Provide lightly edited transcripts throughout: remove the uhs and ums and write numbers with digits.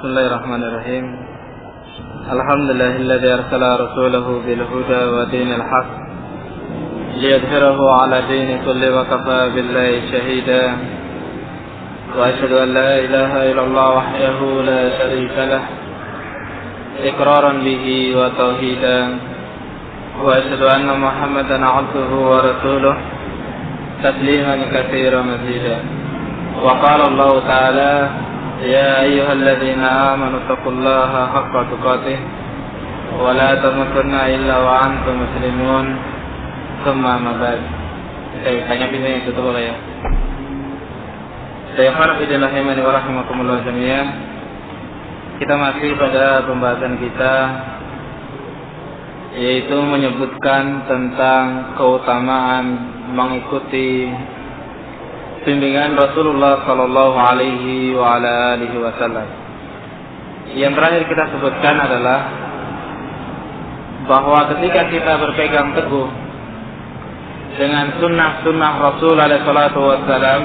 Bismillahirrahmanirrahim. Alhamdulillahilladzi arsala rasulahu bil huda wa dinil haqq liyudhhirahu 'ala dini kulli wa kafa billahi shahida. Wa asyhadu an la ilaha illallah wahdahu la syarika lah iqraran bihi wa tauhidan. Wa asyhadu anna Muhammadan 'abduhu wa rasuluh tasliman katsiran mazida. Wa qala Allah ta'ala يا أيها الذين آمنوا اتقوا الله حق تقاته ولا تموتن إلا وأنتم مسلمون ثم أما بعد. Saya tanya pindah yang tutup ya. Saya harap idillah imani wa rahimakumullah jami'an. Kita masih pada pembahasan kita, yaitu menyebutkan tentang keutamaan mengikuti bimbingan Rasulullah sallallahu alaihi wa ala alihi wasallam. Yang terakhir kita sebutkan adalah bahwa ketika kita berpegang teguh dengan sunnah-sunnah Rasul alaihi salatu wasallam,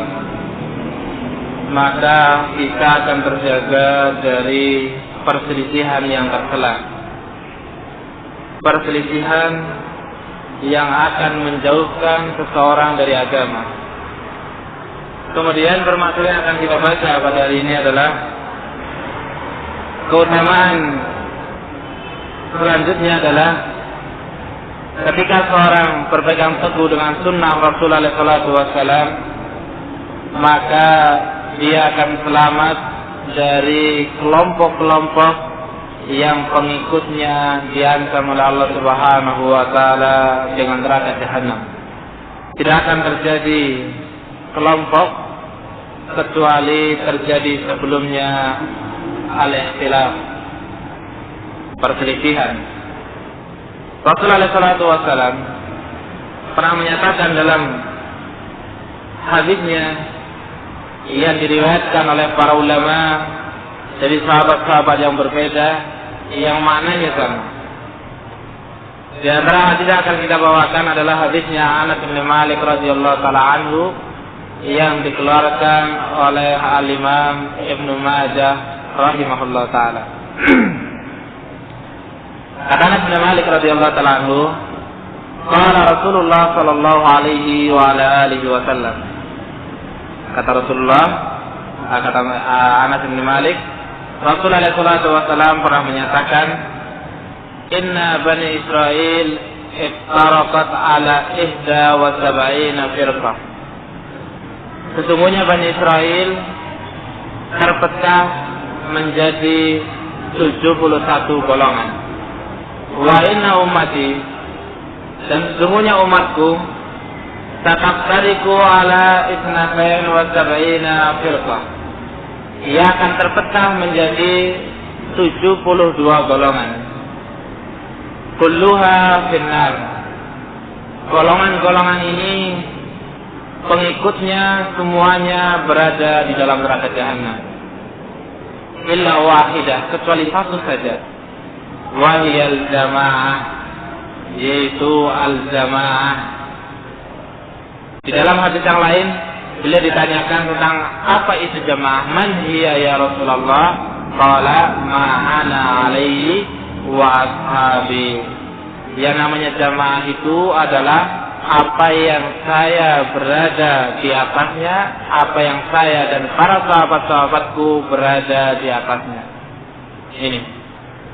maka kita akan terjaga dari perselisihan yang tercela, perselisihan yang akan menjauhkan seseorang dari agama. Kemudian permasalahan yang akan kita baca pada hari ini adalah keutamaan selanjutnya adalah ketika seorang berpegang teguh dengan sunnah Rasulullah SAW, maka dia akan selamat dari kelompok-kelompok yang pengikutnya diancam oleh Allah Subhanahu wa Ta'ala dengan neraka Jahannam. Tidak akan terjadi kelompok kecuali terjadi sebelumnya al-ikhtilaf, perselisihan. Rasulullah SAW pernah menyatakan dalam hadisnya yang diriwayatkan oleh para ulama dari sahabat-sahabat yang berbeda, yang maknanya sama. Di antara hadis yang akan kita bawakan adalah hadisnya Anas bin Malik radhiyallahu taala anhu yang dikeluarkan oleh Al-Imam Ibnu Majah rahimahullah ta'ala. Kata Anas bin Malik radhiyallahu ta'ala anhu, qala Rasulullah sallallahu alaihi wa ala alihi wasallam. Kata Rasulullah, kata Anas bin Malik, Rasulullah sallallahu alaihi wasallam pernah menyatakan, inna bani Israil iftaraqat ala 71 firqah. Sesungguhnya Bani Israel terpecah menjadi 71 golongan. Wa inna ummati, dan sesungguhnya umatku tataftariqu ala 72 firqah. Ia akan terpecah menjadi 72 golongan. Kulluha finnar. Golongan-golongan ini pengikutnya semuanya berada di dalam neraka Jahannam. Illa wahidah, kecuali satu saja. Wahiyal jamaah, yaitu al-jamaah. Di dalam hadis yang lain, beliau ditanyakan tentang apa itu jamaah. Man hiya ya Rasulullah? Qala ma ana alaihi wa ashabi. Yang namanya jamaah itu adalah apa yang saya berada di atasnya, apa yang saya dan para sahabat-sahabatku berada di atasnya. Ini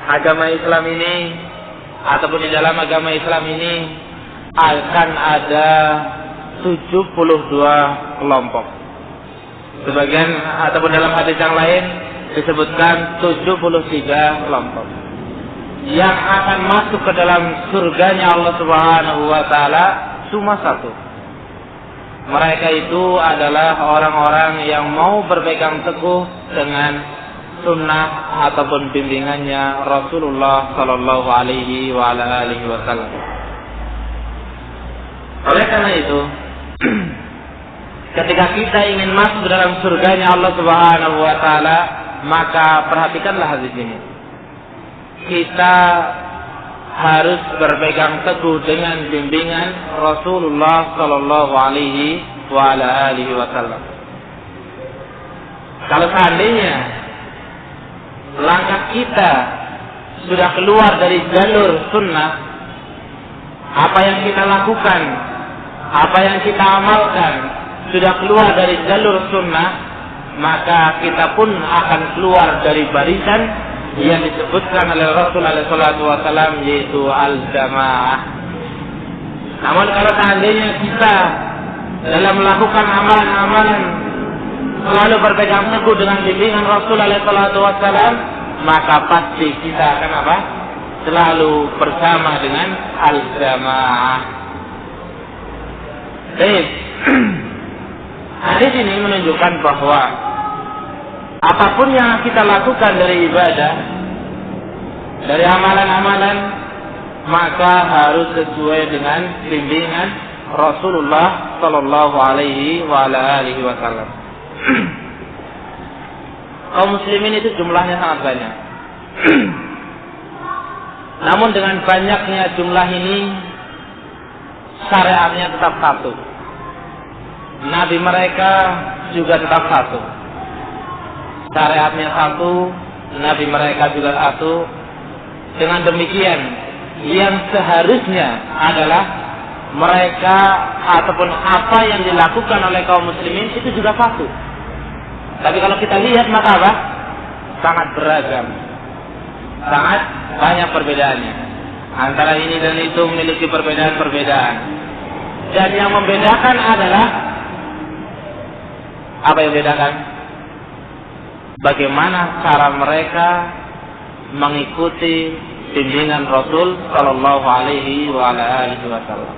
agama Islam ini, ataupun di dalam agama Islam ini akan ada 72 kelompok. Sebagian ataupun dalam hadis yang lain disebutkan 73 kelompok yang akan masuk ke dalam surganya Allah Subhanahu wa Ta'ala cuma satu. Mereka itu adalah orang-orang yang mau berpegang teguh dengan sunnah ataupun bimbingannya Rasulullah sallallahu alaihi wa ala alihi wasallam. Oleh karena itu, ketika kita ingin masuk dalam surganya Allah Subhanahu wa Ta'ala, maka perhatikanlah hadis ini. Kita harus berpegang teguh dengan bimbingan Rasulullah sallallahu alaihi wa ala alihi wasallam. Kalau seandainya kita sudah keluar dari jalur sunnah, apa yang kita lakukan, apa yang kita amalkan sudah keluar dari jalur sunnah, maka kita pun akan keluar dari barisan yang disebutkan oleh Rasulullah SAW, yaitu al-jamaah. Namun kalau seandainya kita dalam melakukan amalan-amalan selalu berpegang teguh dengan bimbingan Rasulullah SAW, maka pasti kita akan apa? Selalu bersama dengan al-jamaah. Baik. Hadis ini menunjukkan bahwa apapun yang kita lakukan dari ibadah, dari amalan-amalan, maka harus sesuai dengan bimbingan Rasulullah Sallallahu Alaihi Wasallam. Kaum muslimin itu jumlahnya sangat banyak. Namun dengan banyaknya jumlah ini, syariatnya tetap satu. Nabi mereka juga tetap satu. Syariatnya satu, Nabi mereka juga satu. Dengan demikian, yang seharusnya adalah mereka ataupun apa yang dilakukan oleh kaum muslimin itu juga satu. Tapi kalau kita lihat maka apa? Sangat beragam. Sangat banyak perbedaannya. Antara ini dan itu memiliki perbedaan-perbedaan. Dan yang membedakan adalah apa yang membedakan? Bagaimana cara mereka mengikuti bimbingan Rasul Sallallahu Alaihi Wasallam.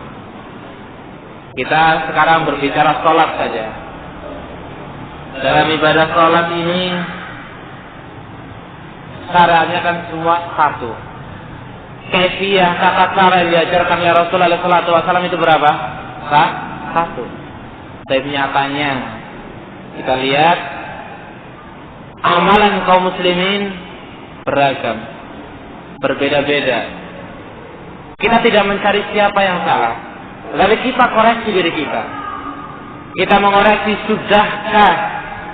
Kita sekarang berbicara sholat saja. Dalam ibadah sholat ini caranya kan semua satu. Kaifiyah tata cara yang diajarkan oleh Rasulullah SAW itu berapa? Satu. Tapi nyatanya kita lihat amalan kaum muslimin beragam, berbeda-beda. Kita tidak mencari siapa yang salah, lalu kita koreksi diri kita. Kita mengoreksi, sudahkah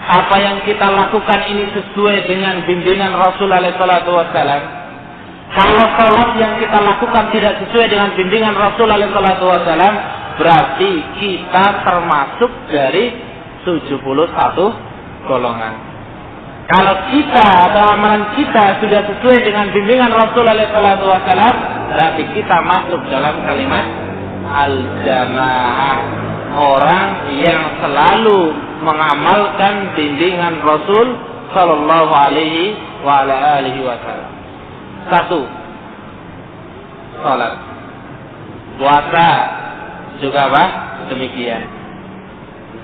apa yang kita lakukan ini sesuai dengan bimbingan Rasulullah SAW? Kalau sholat yang kita lakukan tidak sesuai dengan bimbingan Rasulullah SAW, berarti kita termasuk dari 71 golongan. Kalau kita atau amalan kita sudah sesuai dengan bimbingan Rasulullah SAW, berarti kita masuk dalam kalimat al-jamaah, orang yang selalu mengamalkan bimbingan Rasul Sallallahu Alaihi Wasallam. Satu, salat, puasa juga apa? Demikian.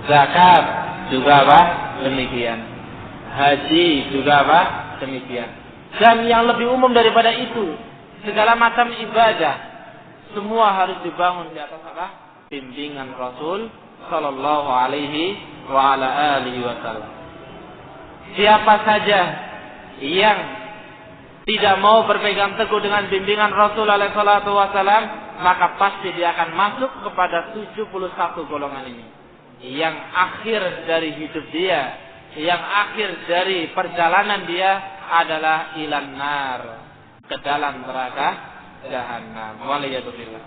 Zakat juga apa? Demikian. Haji juga apa? Demikian. Dan yang lebih umum daripada itu, segala macam ibadah semua harus dibangun di atas apa? Bimbingan Rasul Sallallahu Alaihi Wasallam. Siapa saja yang tidak mau berpegang teguh dengan bimbingan Rasulullah SAW, maka pasti dia akan masuk kepada 71 golongan ini. Yang akhir dari hidup dia, yang akhir dari perjalanan dia adalah ilan nar, ke dalam neraka jahanam. Waliyadzubillah.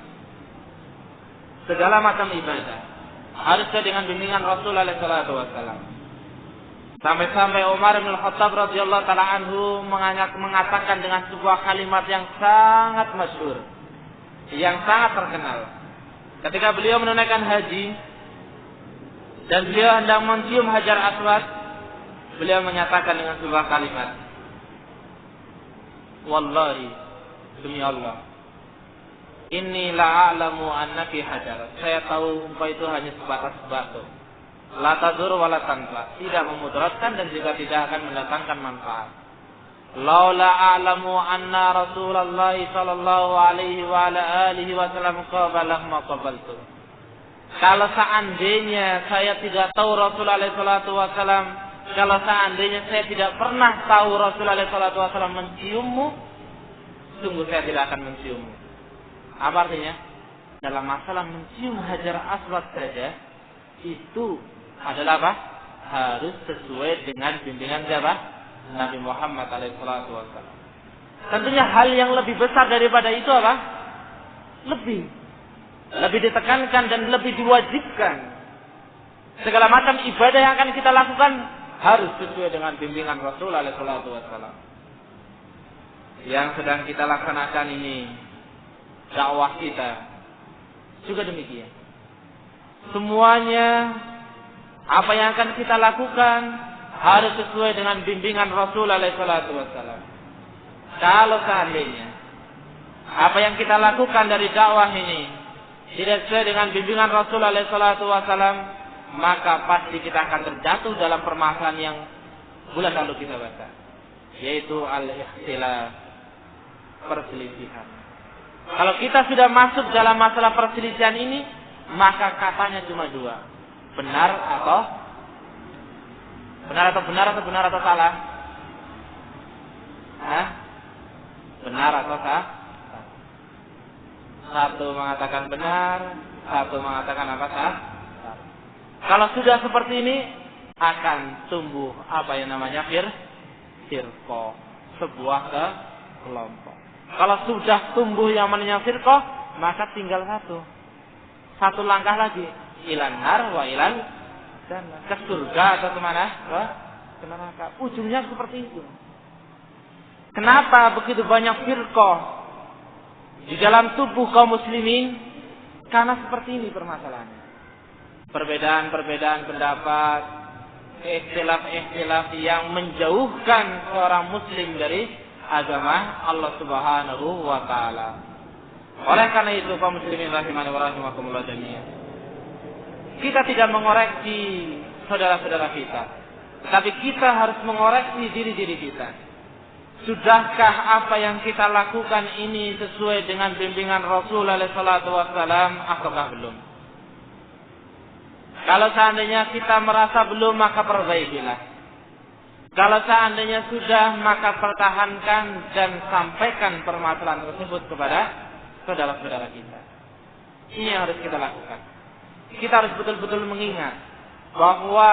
Segala macam ibadah harus dengan bimbingan Rasulullah SAW. Sampai-sampai Umar bin Khattab radhiyallahu taala anhu mengatakan dengan sebuah kalimat yang sangat masyhur, yang sangat terkenal. Ketika beliau menunaikan haji dan beliau hendak mencium Hajar Aswad, beliau menyatakan dengan sebuah kalimat, wallahi, demi Allah, inni la'alamu annaki hajar. Saya tahu umpah itu hanya sebatas batu. La tadur wa la tanfa, tidak memudaratkan dan juga tidak akan mendatangkan manfaat. Laula a'lamu anna Rasulullah sallallahu alaihi wa ala alihi wasallam qabalah ma qabaltu. Kalau seandainya saya tidak tahu Rasulullah sallallahu alaihi wasallam, kalau seandainya saya tidak pernah tahu Rasulullah sallallahu alaihi wasallam menciummu, sungguh saya tidak akan menciummu. Apa artinya? Dalam masalah mencium Hajar Aswad saja, itu adalah apa? Harus sesuai dengan bimbingan siapa? Nabi Muhammad SAW. Tentunya hal yang lebih besar daripada itu apa? Lebih ditekankan dan lebih diwajibkan. Segala macam ibadah yang akan kita lakukan harus sesuai dengan bimbingan Rasul SAW. Yang sedang kita laksanakan ini, dakwah kita juga demikian. Semuanya apa yang akan kita lakukan harus sesuai dengan bimbingan Rasul SAW. Kalau seandainya apa yang kita lakukan dari dakwah ini tidak sesuai dengan bimbingan Rasul SAW, maka pasti kita akan terjatuh dalam permasalahan yang bulan lalu kita baca, yaitu al-ikhtilaf, perselisihan. Kalau kita sudah masuk dalam masalah perselisihan ini, maka katanya cuma dua, benar atau salah? Benar atau salah? Satu mengatakan benar, satu mengatakan apa salah? Kalau sudah seperti ini, akan tumbuh apa yang namanya firqah, sebuah kelompok. Kalau sudah tumbuh yang namanya firqah, maka tinggal satu langkah lagi, ilan nar wa ilan jannah, ke surga atau kemana? Ke neraka. Ujungnya seperti itu. Kenapa begitu banyak firqah di dalam tubuh kaum muslimin? Karena seperti ini permasalahannya. Perbedaan-perbedaan pendapat, ikhtilaf yang menjauhkan seorang muslim dari agama Allah Subhanahu wa taala. Oleh karena itu kaum muslimin rahimani wa rahimakumullah jami'an, kita tidak mengoreksi saudara-saudara kita, tetapi kita harus mengoreksi diri-diri kita. Sudahkah apa yang kita lakukan ini sesuai dengan bimbingan Rasulullah SAW ataukah belum? Kalau seandainya kita merasa belum, maka perbaikilah. Kalau seandainya sudah, maka pertahankan dan sampaikan permasalahan tersebut kepada saudara-saudara kita. Ini yang harus kita lakukan. Kita harus betul-betul mengingat bahwa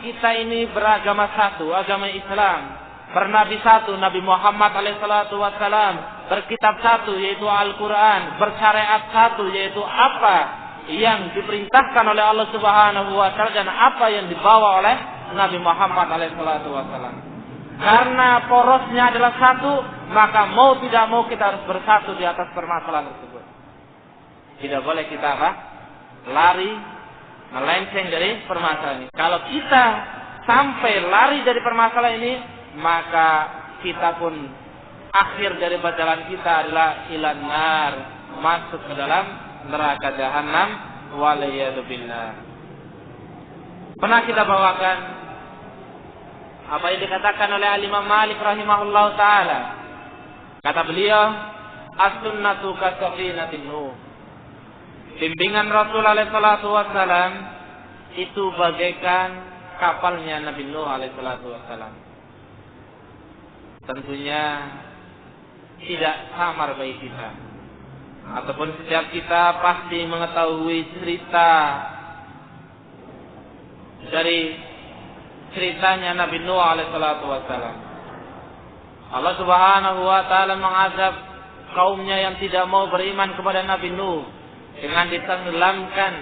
kita ini beragama satu, agama Islam. Bernabi satu, Nabi Muhammad SAW. Berkitab satu, yaitu Al-Quran. Bersyariat satu, yaitu apa yang diperintahkan oleh Allah Subhanahu wa taala dan apa yang dibawa oleh Nabi Muhammad SAW. Karena porosnya adalah satu, maka mau tidak mau kita harus bersatu di atas permasalahan tersebut. Tidak boleh kita lari, melenceng dari permasalahan ini. Kalau kita sampai lari dari permasalahan ini, maka kita pun akhir dari jalan kita adalah ilan nar, masuk ke dalam neraka jahanam, waliyadzubillah. Pernah kita bawakan apa yang dikatakan oleh Imam Malik rahimahullah taala. Kata beliau, as-sunnatu kasafinatin nuh. Bimbingan Rasulullah SAW itu bagaikan kapalnya Nabi Nuh SAW. Tentunya tidak samar bagi kita, ataupun setiap kita pasti mengetahui cerita dari ceritanya Nabi Nuh alaihissalam. Allah Subhanahu wa taala mengazab kaumnya yang tidak mau beriman kepada Nabi Nuh dengan ditenggelamkan.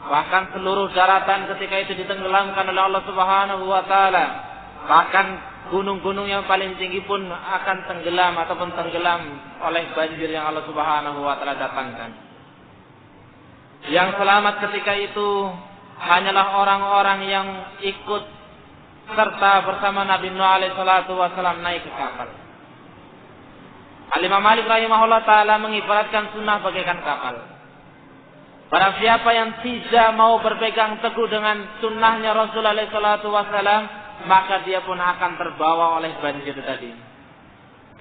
Bahkan seluruh daratan ketika itu ditenggelamkan oleh Allah Subhanahu wa taala. Bahkan gunung-gunung yang paling tinggi pun akan tenggelam ataupun tenggelam oleh banjir yang Allah Subhanahu wa taala datangkan. Yang selamat ketika itu hanyalah orang-orang yang ikut serta bersama Nabi Nuh alaihi salatu wasallam naik ke kapal. Al-Imam Malik rahimahullah taala mengibaratkan sunnah bagaikan kapal. Barang siapa yang tidak mau berpegang teguh dengan sunnahnya Rasulullah alaihi salatu wasallam, maka dia pun akan terbawa oleh banjir tadi.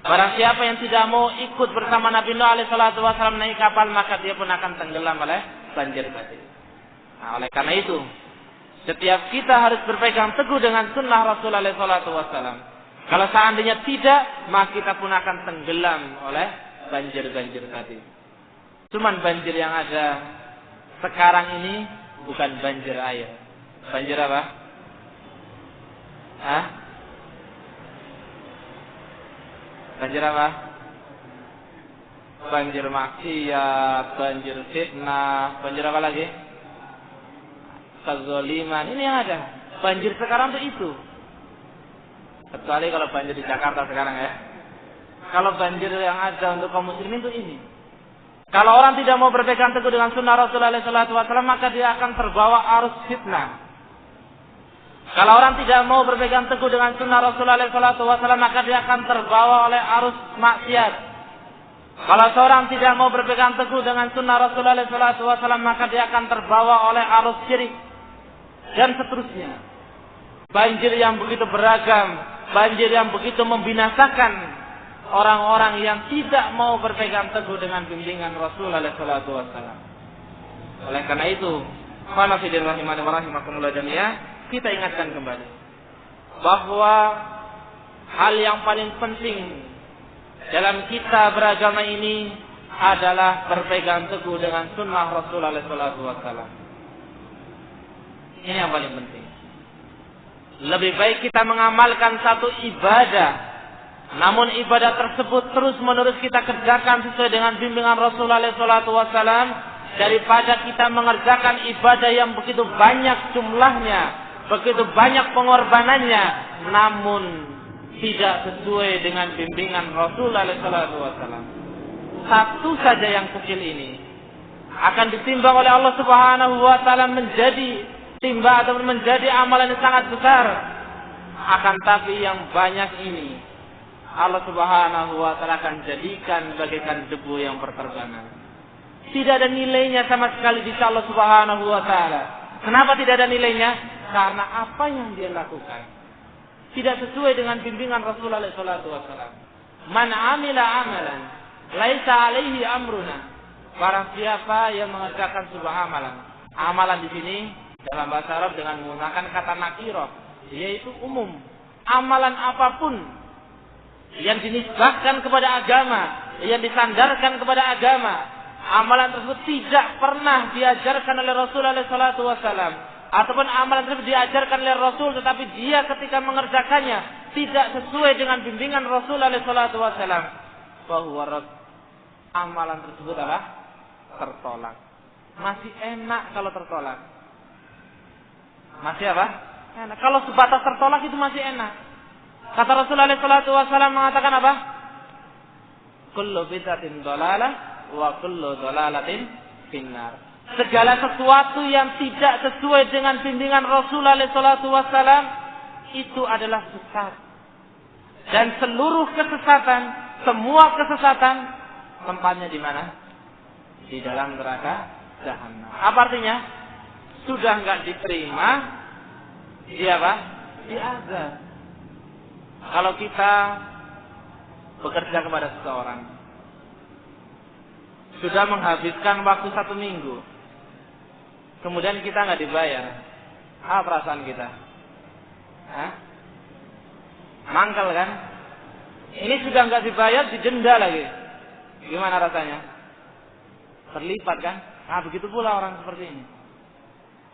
Barang siapa yang tidak mau ikut bersama Nabi Nuh alaihi salatu wasallam naik kapal, maka dia pun akan tenggelam oleh banjir tadi. Nah, oleh karena itu, setiap kita harus berpegang teguh dengan sunnah Rasulullah alaihi salatu wasallam. Kalau seandainya tidak, maka kita pun akan tenggelam oleh banjir-banjir tadi. Cuman banjir yang ada sekarang ini bukan banjir air. Banjir apa? Banjir apa? Banjir maksiat, banjir fitnah, banjir apa lagi? Kezaliman. Ini yang ada. Banjir sekarang tuh itu. Kecuali kalau banjir di Jakarta sekarang ya. Kalau banjir yang ada untuk kaum muslimin itu ini. Kalau orang tidak mau berpegang teguh dengan sunnah Rasulullah SAW, maka dia akan terbawa arus fitnah. Kalau orang tidak mau berpegang teguh dengan sunnah Rasulullah SAW, maka dia akan terbawa oleh arus maksiat. Kalau seorang tidak mau berpegang teguh dengan sunnah Rasulullah SAW, maka dia akan terbawa oleh arus syirik. Dan seterusnya. Banjir yang begitu beragam, banjir yang begitu membinasakan orang-orang yang tidak mau berpegang teguh dengan bimbingan Rasulullah SAW. Oleh karena itu, khonafidin rahimani wa rahimakumullah jami'ah, kita ingatkan kembali bahwa hal yang paling penting dalam kita beragama ini adalah berpegang teguh dengan sunnah Rasulullah SAW. Ini yang paling penting. Lebih baik kita mengamalkan satu ibadah, namun ibadah tersebut terus-menerus kita kerjakan sesuai dengan bimbingan Rasulullah SAW, daripada kita mengerjakan ibadah yang begitu banyak jumlahnya, begitu banyak pengorbanannya, namun tidak sesuai dengan bimbingan Rasulullah SAW. Satu saja yang kecil ini akan ditimbang oleh Allah Subhanahu wa taala menjadi timbang atau menjadi amalan yang sangat besar. Akan tapi yang banyak ini Allah Subhanahu wa taala akan jadikan bagaikan debu yang berterbangan. Tidak ada nilainya sama sekali di Allah Subhanahu wa taala. Kenapa tidak ada nilainya? Karena apa yang dia lakukan tidak sesuai dengan bimbingan Rasulullah sallallahu alaihi wasallam. Man amila amalan laisa alaihi amruna. Barang siapa yang mengerjakan sebuah amalan. Amalan di sini dalam bahasa Arab dengan menggunakan kata nakirah, yaitu umum. Amalan apapun yang dinisbahkan kepada agama, yang disandarkan kepada agama, amalan tersebut tidak pernah diajarkan oleh Rasulullah SAW, ataupun amalan tersebut diajarkan oleh Rasul, tetapi dia ketika mengerjakannya tidak sesuai dengan bimbingan Rasulullah SAW, bahwa amalan tersebut adalah tertolak. Masih enak kalau tertolak. Masih apa? Enak. Kalau sebatas tertolak itu masih enak. Kata Rasulullah SAW mengatakan apa? Kullu bid'atin dhalalah wa kullu dhalalatin finnar. Segala sesuatu yang tidak sesuai dengan bimbingan Rasulullah SAW itu adalah sesat. Dan seluruh kesesatan, semua kesesatan tempatnya di mana? Di dalam neraka Jahannam. Apa artinya? Sudah enggak diterima, dia apa? Diazab. Kalau kita bekerja kepada seseorang, sudah menghabiskan waktu 1 minggu, kemudian kita nggak dibayar, apa perasaan kita? Hah? Mangkal kan? Ini sudah nggak dibayar, didenda lagi. Gimana rasanya? Terlipat kan? Nah, begitu pula orang seperti ini.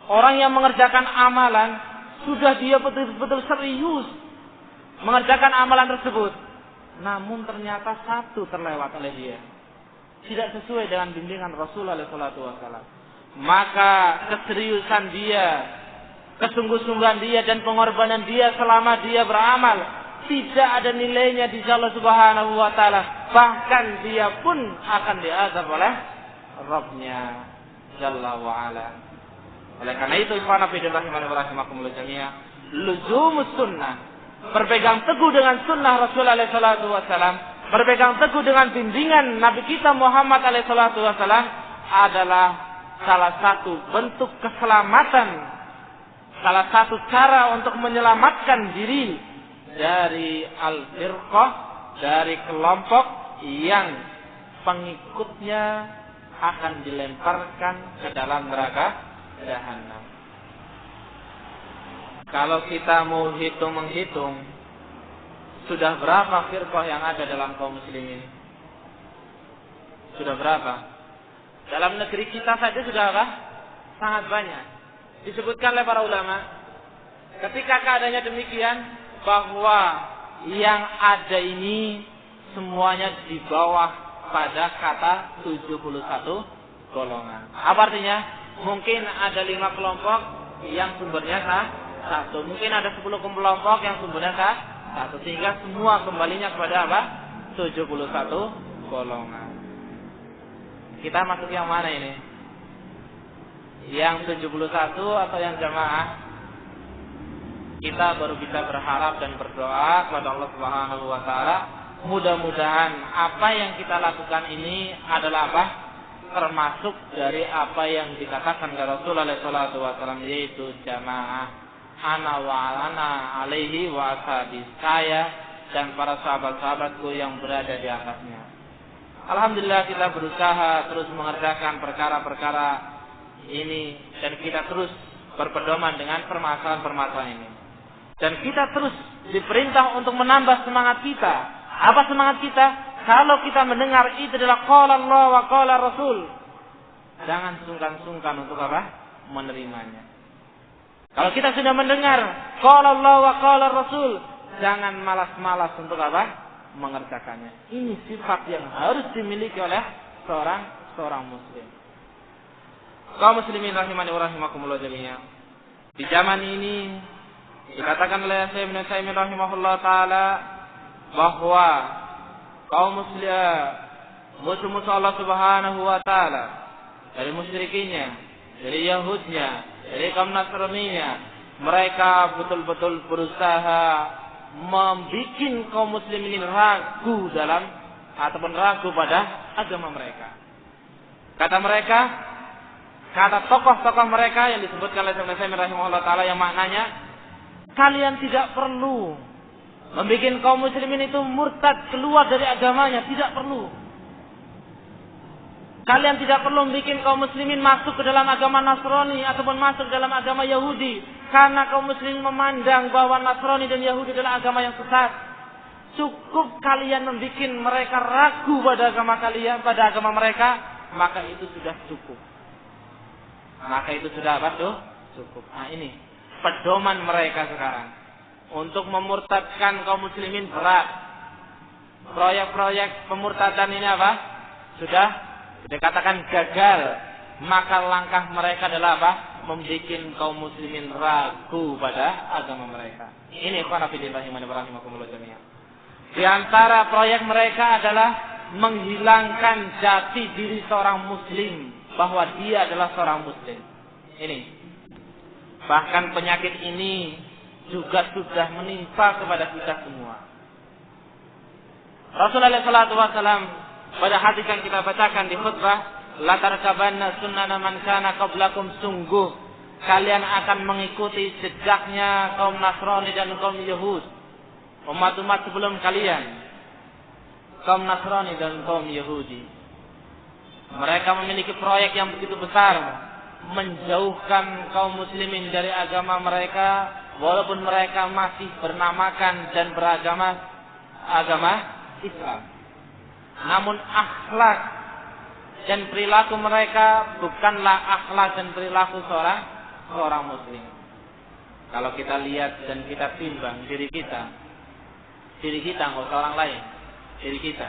Orang yang mengerjakan amalan, sudah dia betul-betul serius mengerjakan amalan tersebut, namun ternyata satu terlewat oleh dia, tidak sesuai dengan bimbingan Rasulullah SAW. Maka keseriusan dia, kesungguh-sungguhan dia dan pengorbanan dia selama dia beramal tidak ada nilainya di Allah Subhanahu wa taala. Bahkan dia pun akan diazab oleh Rabb-Nya Jalla wa Ala. Oleh karena itu, ikhwan fillah rahimakumullah jami'ah, luzumus sunnah, berpegang teguh dengan sunnah Rasulullah SAW, berpegang teguh dengan bimbingan Nabi kita Muhammad SAW adalah salah satu bentuk keselamatan, salah satu cara untuk menyelamatkan diri dari al-firqah, dari kelompok yang pengikutnya akan dilemparkan ke dalam neraka Jahannam. Kalau kita mau menghitung, sudah berapa firqah yang ada dalam kaum muslimin? Sudah berapa? Dalam negeri kita saja sudah apa? Sangat banyak. Disebutkan oleh para ulama, ketika keadaannya demikian, bahwa yang ada ini semuanya di bawah pada kata 71 golongan. Apa artinya? Mungkin ada 5 kelompok yang sumbernya satu, mungkin ada 10 kelompok yang sumbernya satu, sehingga semua kembalinya kepada apa? 71 golongan. Kita masuk yang mana ini? Yang 71 atau yang jamaah? Kita baru bisa berharap dan berdoa kepada Allah Subhanahu wa taala, mudah-mudahan apa yang kita lakukan ini adalah apa? Termasuk dari apa yang dikatakan oleh Rasulullah sallallahu alaihi wasallam, yaitu jamaah. Ana wa ana alaihi wa ashabi, saya dan para sahabat-sahabatku yang berada di atasnya. Alhamdulillah kita berusaha terus mengerjakan perkara-perkara ini dan kita terus berpedoman dengan permasalahan-permasalahan ini. Dan kita terus diperintah untuk menambah semangat kita. Apa semangat kita? Kalau kita mendengar itu adalah qala Allah wa qala Rasul, jangan sungkan-sungkan untuk apa? Menerimanya. Kalau kita sudah mendengar qala Allah wa qala Rasul, jangan malas-malas untuk apa? Mengerjakannya. Ini sifat yang harus dimiliki oleh seorang muslim. Kaum muslimin rahimani wa rahimakumullah jami'an. Di zaman ini dikatakan oleh Syekh Ibnu Utsaimin rahimahullah taala bahwa kaum musuh-musuh Allah Subhanahu wa taala, dari musyrikinnya, dari Yahudnya, dari kaum Nasraninya, mereka betul-betul berusaha membikin kaum muslimin ragu dalam ataupun ragu pada agama mereka. Kata tokoh-tokoh mereka yang disebutkan oleh Syekh Utsaimin rahimahullah taala yang maknanya, kalian tidak perlu membikin kaum muslimin itu murtad keluar dari agamanya, tidak perlu. Kalian tidak perlu membikin kaum muslimin masuk ke dalam agama Nasrani ataupun masuk ke dalam agama Yahudi, karena kaum muslimin memandang bahwa Nasrani dan Yahudi adalah agama yang sesat. Cukup kalian membikin mereka ragu pada agama kalian, pada agama mereka, maka itu sudah cukup. Maka itu sudah apa tuh? Cukup. Nah ini pedoman mereka sekarang untuk memurtadkan kaum muslimin berat. Proyek-proyek pemurtadan ini apa? Sudah dikatakan gagal. Maka langkah mereka adalah apa? Membikin kaum muslimin ragu pada agama mereka. Ini ikhwan fillah rahimakumullah jami'an. Di antara proyek mereka adalah menghilangkan jati diri seorang muslim, bahwa dia adalah seorang muslim. Ini. Bahkan penyakit ini juga sudah menimpa kepada kita semua. Rasulullah SAW pada hadis yang kita bacakan di khutbah, la tarkabanna sunnana man kana qablakum, sungguh kalian akan mengikuti jejaknya kaum Nasrani dan kaum Yahud, umat-umat sebelum kalian, kaum Nasrani dan kaum Yahudi. Mereka memiliki proyek yang begitu besar, menjauhkan kaum muslimin dari agama mereka, walaupun mereka masih bernamakan dan beragama Islam. Namun akhlak dan perilaku mereka bukanlah akhlak dan perilaku seorang muslim. Kalau kita lihat dan kita timbang diri kita nggak usah orang lain, diri kita,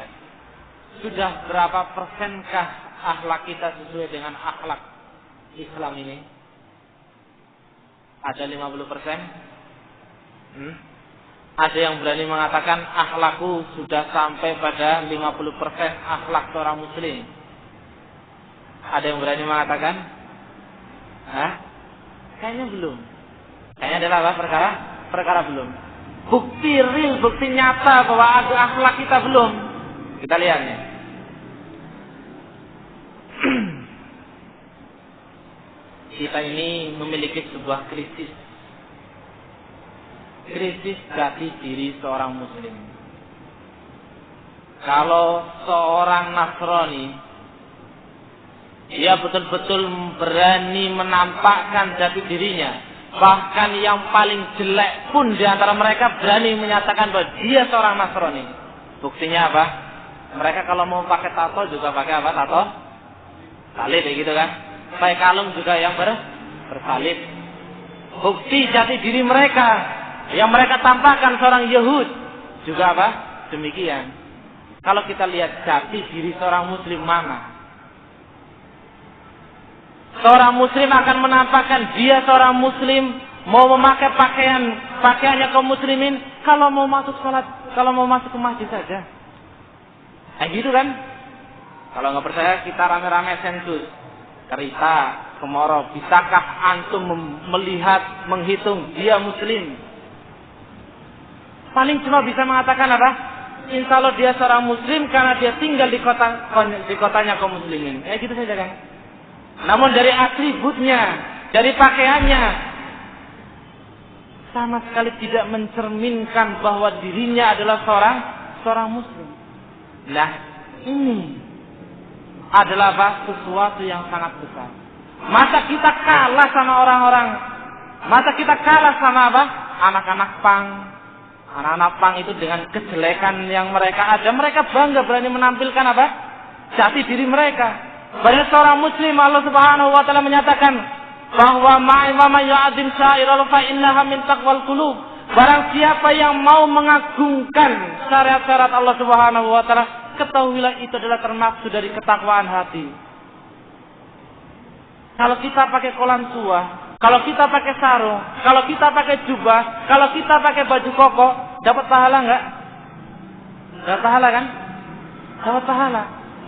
sudah berapa persenkah akhlak kita sesuai dengan akhlak Islam ini? Ada 50%? Ada yang berani mengatakan akhlakku sudah sampai pada 50% akhlak seorang muslim. Ada yang berani mengatakan? Kayaknya belum. Kayaknya adalah apa? Perkara belum. Bukti real, bukti nyata bahwa ada akhlak kita belum. Kita lihat nih. Kita ini memiliki sebuah krisis jati diri seorang muslim. Kalau seorang Nasrani, dia betul-betul berani menampakkan jati dirinya, bahkan yang paling jelek pun di antara mereka berani menyatakan bahwa dia seorang Nasrani. Buktinya apa? Mereka kalau mau pakai tato juga pakai apa? Tato salib, begitu kan? Pakai kalung juga yang bersalib. Bukti jati diri mereka yang mereka tampakkan seorang Yahud juga apa? Demikian. Kalau kita lihat jati diri seorang muslim mana? Seorang muslim akan menampakkan dia seorang muslim, mau memakai pakaiannya kaum muslimin kalau mau masuk salat, kalau mau masuk ke masjid saja. Gitu kan? Kalau nggak percaya kita rame-rame sensus. Kerita, Komoro, bisakah antum melihat, menghitung dia muslim? Paling cuma bisa mengatakan apa? Insya Allah dia seorang muslim karena dia tinggal di kotanya kaum muslimin. Gitu saja kan? Namun dari atributnya, dari pakaiannya, sama sekali tidak mencerminkan bahwa dirinya adalah seorang muslim. Nah, ini adalah apa? Sesuatu yang sangat besar. Masa kita kalah sama orang-orang? Masa kita kalah sama apa? Anak-anak pang. Anak-anak pang itu dengan kejelekan yang mereka ada, mereka bangga berani menampilkan apa? Jati diri mereka. Padahal seorang muslim Allah Subhanahu wa taala menyatakan bahwa ma'imama ya'adzim syairallah fa innaha min taqwal qulub. Barang siapa yang mau mengagungkan syariat-syariat Allah Subhanahu wa taala, ketahuilah itu adalah termaksud dari ketakwaan hati. Kalau kita pakai kolan tua, kalau kita pakai sarung, kalau kita pakai jubah, kalau kita pakai baju koko, dapat pahala enggak? Dapat pahala kan? Dapat pahala.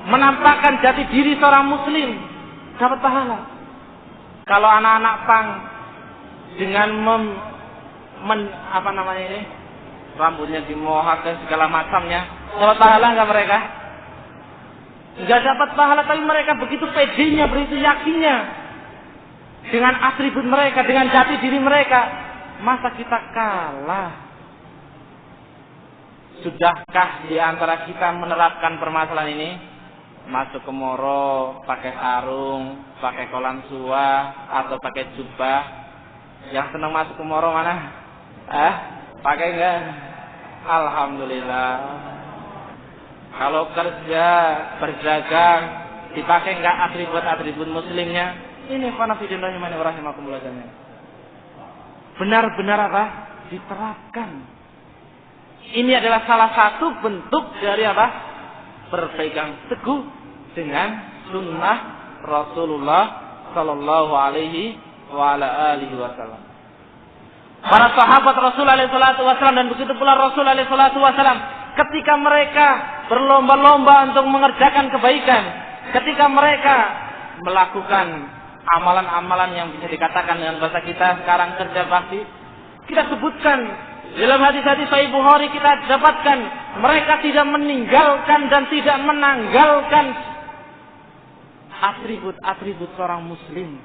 Menampakkan jati diri seorang muslim, dapat pahala. Kalau anak-anak pang dengan rambutnya dimohak dan segala macamnya, dapat pahala enggak mereka? Enggak dapat pahala, tapi mereka begitu pedenya, begitu yakinnya dengan atribut mereka, dengan jati diri mereka. Masa kita kalah? Sudahkah di antara kita menerapkan permasalahan ini? Masuk ke moro, pakai sarung, pakai kolan sua, atau pakai jubah. Yang senang masuk ke moro mana? Pakai enggak? Alhamdulillah. Kalau kerja, berdagang, dipakai enggak atribut-atribut muslimnya? Ini fanafidin rahimani wa rahimakumullah jami'an. Benar-benar apa? Diterapkan. Ini adalah salah satu bentuk dari apa? Berpegang teguh dengan sunnah Rasulullah sallallahu alaihi wa ala alihi wasallam. Para sahabat Rasulullah alaihi salatu wasallam dan begitu pula Rasulullah alaihi salatu wasallam ketika mereka berlomba-lomba untuk mengerjakan kebaikan, ketika mereka melakukan amalan-amalan yang bisa dikatakan dengan bahasa kita sekarang kerja bakti, kita sebutkan dalam hadis-hadis Sahih Bukhari, kita dapatkan mereka tidak meninggalkan dan tidak menanggalkan atribut-atribut seorang muslim.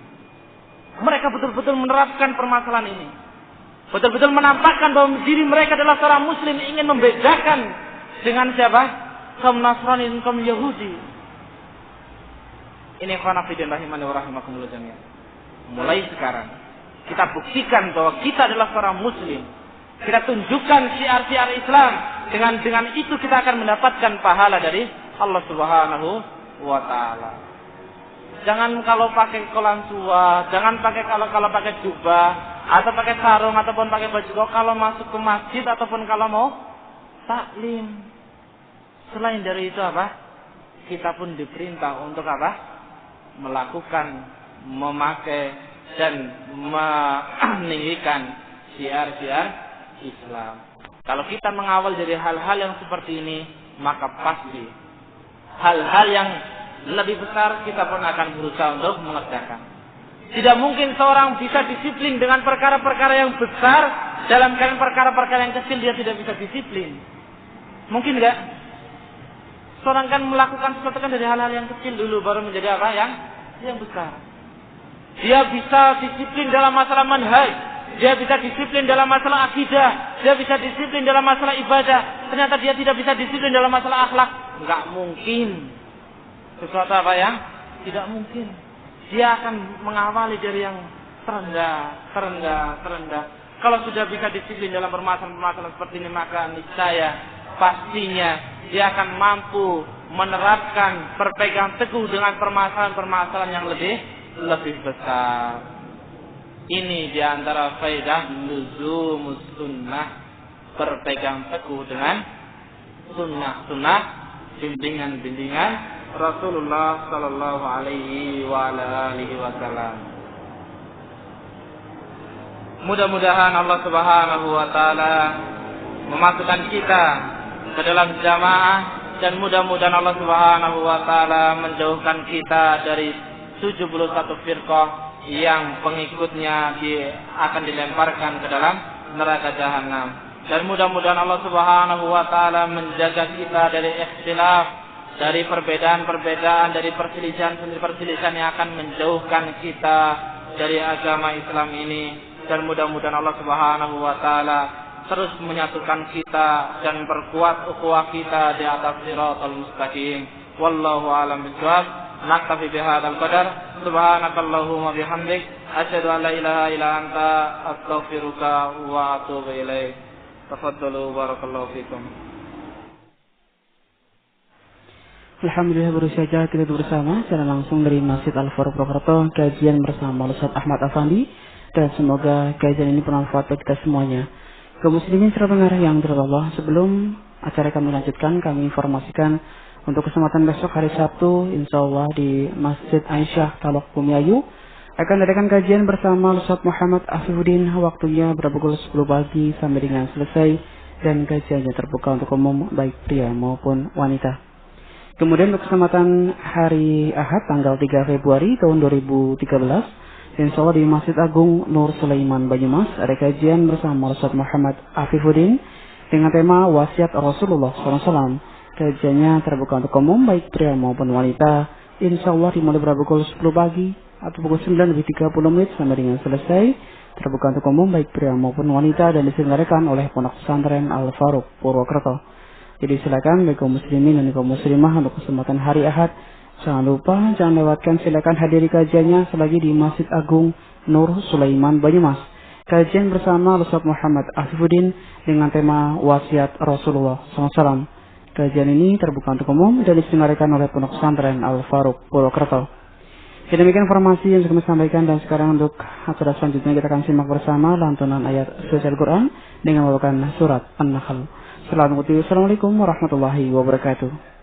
Mereka betul-betul menerapkan permasalahan ini. Betul-betul menampakkan bahwa diri mereka adalah seorang muslim, ingin membedakan dengan siapa? Kaum Nasrani dan kaum Yahudi. Ini khonafidin rahimani wa rahimakumullah jami'an. Mulai sekarang kita buktikan bahwa kita adalah seorang muslim. Kita tunjukkan syiar-syiar Islam. Dengan itu kita akan mendapatkan pahala dari Allah Subhanahu wa taala. Jangan kalau pakai kolan tua, jangan pakai kalau pakai jubah atau pakai sarung ataupun pakai baju koko kalau masuk ke masjid ataupun kalau mau taklim. Selain dari itu apa? Kita pun diperintah untuk apa? Melakukan, memakai dan meninggikan syiar-syiar Islam. Kalau kita mengawal dari hal-hal yang seperti ini, maka pasti hal-hal yang lebih besar kita pun akan berusaha untuk mengerjakan. Tidak mungkin seorang bisa disiplin dengan perkara-perkara yang besar, dalam keadaan perkara-perkara yang kecil dia tidak bisa disiplin. Mungkin enggak? Seorang kan melakukan sesuatu kan dari hal-hal yang kecil dulu baru menjadi apa? Yang besar. Dia bisa disiplin dalam masalah manhaj. Dia bisa disiplin dalam masalah akidah. Dia bisa disiplin dalam masalah ibadah. Ternyata dia tidak bisa disiplin dalam masalah akhlak. Enggak mungkin. Sesuatu apa yang tidak mungkin. Dia akan mengawali dari yang terendah. Kalau sudah bisa disiplin dalam permasalahan-permasalahan seperti ini, maka niscaya pastinya dia akan mampu menerapkan berpegang teguh dengan permasalahan-permasalahan yang lebih besar. Ini diantara faedah luzumus sunnah, berpegang teguh dengan sunnah bimbingan-bimbingan Rasulullah sallallahu alaihi wasallam. Mudah-mudahan Allah Subhanahu wa taala memasukkan kita ke dalam jamaah, dan mudah-mudahan Allah Subhanahu wa taala menjauhkan kita dari 71 firqah yang pengikutnya akan dilemparkan ke dalam neraka jahanam. Dan mudah-mudahan Allah Subhanahu wa taala menjaga kita dari ikhtilaf, dari perbedaan-perbedaan, dari perselisihan yang akan menjauhkan kita dari agama Islam ini. Dan mudah-mudahan Allah Subhanahu wa taala terus menyatukan kita dan perkuat ukhuwah kita di atas shiratal mustaqim. Wallahu a'lam bishawab. Naktafi bihadzal qadar. Subhanakallahumma bihamdik asyhadu an la ilaha illa anta astaghfiruka wa atubu ilaik. Tafaddalu barakallahu fikum. Alhamdulillah, baru saja kita bersama secara langsung dari Masjid Al-Faruq Purwokerto kajian bersama Ustaz Ahmad Afandi, dan semoga kajian ini bermanfaat bagi kita semuanya. Kaum muslimin serta pendengar yang dirahmati Allah, sebelum acara kami lanjutkan, kami informasikan untuk kesempatan besok hari Sabtu, insyaallah di Masjid Aisyah Talok Bumiayu akan adakan kajian bersama Ustaz Muhammad Afifuddin. Waktunya berpukul 10 pagi sampai dengan selesai, dan kajiannya terbuka untuk umum baik pria maupun wanita. Kemudian untuk kesempatan hari Ahad tanggal 3 Februari tahun 2013, insyaallah di Masjid Agung Nur Sulaiman Banyumas ada kajian bersama Ustaz Muhammad Afifuddin dengan tema wasiat Rasulullah SAW. Kajiannya terbuka untuk umum baik pria maupun wanita. Insyaallah dimulai berpukul 10 pagi atau pukul 9:30 sampai dengan selesai. Terbuka untuk umum baik pria maupun wanita dan diselenggarakan oleh Pondok Pesantren Al-Faruq Purwokerto. Jadi silakan bagi kaum muslimin dan kaum muslimah untuk kesempatan hari Ahad, jangan lupa, jangan lewatkan, silakan hadiri kajiannya selagi di Masjid Agung Nur Sulaiman Banyumas. Kajian bersama Ustaz Muhammad Afifuddin dengan tema wasiat Rasulullah SAW. Kajian ini terbuka untuk umum dan diselenggarakan oleh Pondok Pesantren Al-Faruq Purwokerto. Demikian informasi yang kami sampaikan, dan sekarang untuk acara selanjutnya kita akan simak bersama lantunan ayat suci Al-Quran dengan membawakan surat An-Nahl. Assalamualaikum warahmatullahi wabarakatuh.